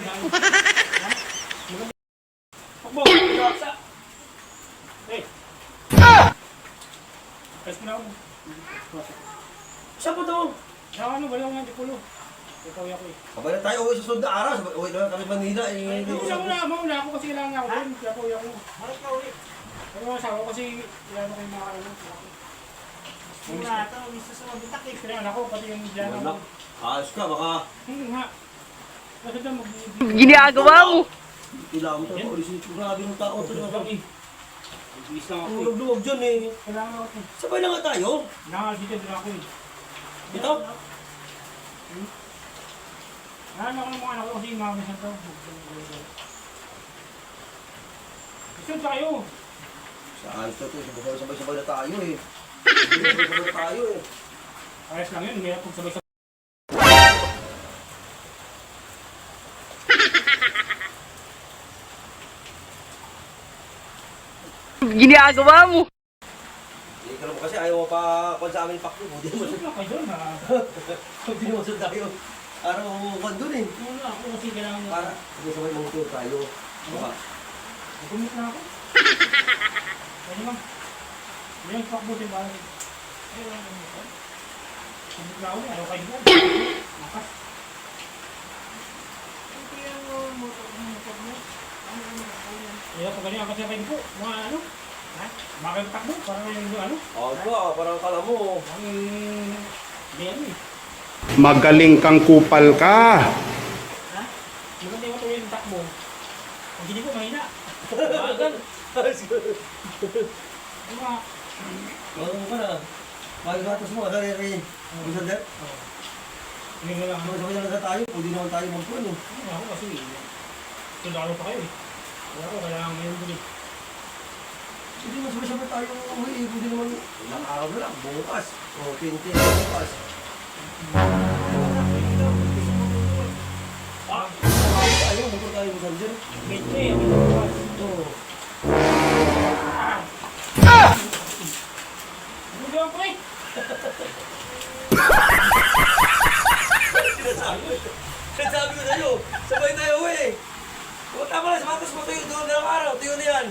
Ha? Pakbo! Sa! Hey! Press mo na ako. Siya po to. Saka ano, wala ko nga, di pulo. Ikaw ako eh. Sabay na tayo uwi sa sunod na araw. Uwi na kami Manila. Mauna ako kasi kailangan ako doon. Kaya po ako. Bakit ka uwi? Pero mga asawa kasi kailangan ko yung mga ano. Muna ito, misto sa mabitak eh. Kailangan ako, pati yung dyan ako. Ayos ka, baka Hindi nga. Kasi dyan Ginagawa mo. kailangan mo tayo ulisin. Grabe ng tao to. Ibigis lang ako eh. Tulog-luwag dyan eh. Kailangan ako. Sabay na nga tayo. Dito ako eh. Dito? Ano ako ng mga anak ko kasi yung mga minsan to. Gusto tayo. Sa ayos na to. Sabay-sabay na tayo eh. Sabay na tayo eh. Ayos lang yun. Hindi ako sabay-sabay. Ginagawa mo. Hindi ka naman kasi ayaw mo pa kung sa amin pakto. Hindi mo Gusto kayo doon ha. Hindi mo sa tayo. Araw kung doon eh. Ano ako kasi kailangan niya. Para sabay mong tour tayo. Baka. Nagumit na ako. Pwede lang. Hindi lang pakbutin ba? Ay, wala naman ito. Gumit na ako niya. Ayaw kayo doon. Makas. Hindi ang motor mo. Ayaw pa ganyan kasi kayo po. Mga ano? Ha? Makakatakbo. Parang yung ano? Oo ba, parang kala mo. Ang... Hindi ano eh. Magaling kang kupal ka. Ha? Maganda yung matuloy yung takbo. Ang hindi ko mahina. Bagal. Ano nga? Ano ka na? Magagatos mo, sarili. Bisa din? Hindi mo lang. Sabay na lang tayo, pwede naman tayo magpuan eh. Ano ako kasi sundalo pa kayo eh. Wala ko, kailangan ngayon din eh. Hindi mo sabay-sabay tayo uwi, pwede naman ilang araw na lang, bukas. O, 20 na bukas. Ah! Ayaw, magpapag tayo busan dyan. Medyo eh, medyo bukas. Oo. Ano gawin ko eh? Sinasabi ko sa'yo, sabay tayo uwi. O, tama na, sapatos mo tuyo doon ng araw, tuyo na yan.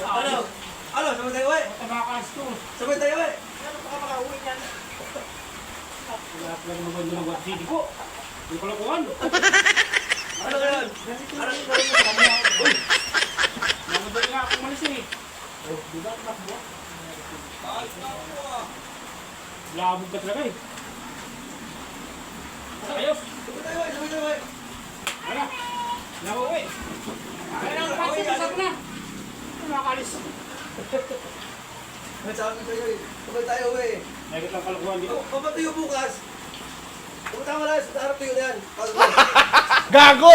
Ano? Ano, sabay tayo uwi? Tabakas to. Sabay tayo uwi. Ano pa ka makauwi niyan? Wala pala naman doon ang Guam City ko. Hindi ko lang kuhan. Ano ka yan? Uy! Namadali nga ako umalis eh. Di ba? Takbo? Ayos na ako ah. Labog ka talaga eh. Ayos! Sabay tayo uwi, sabay tayo uwi. Wala! Nakauwi! Ay, ang pasok, pasok na! Nakakalis. Sabi ko sa'yo eh, sabay tayo uwi. Nagit lang kalukuhan dito. Papatuyo bukas. Kung tama na, sa harap tuyo na yan. Gago!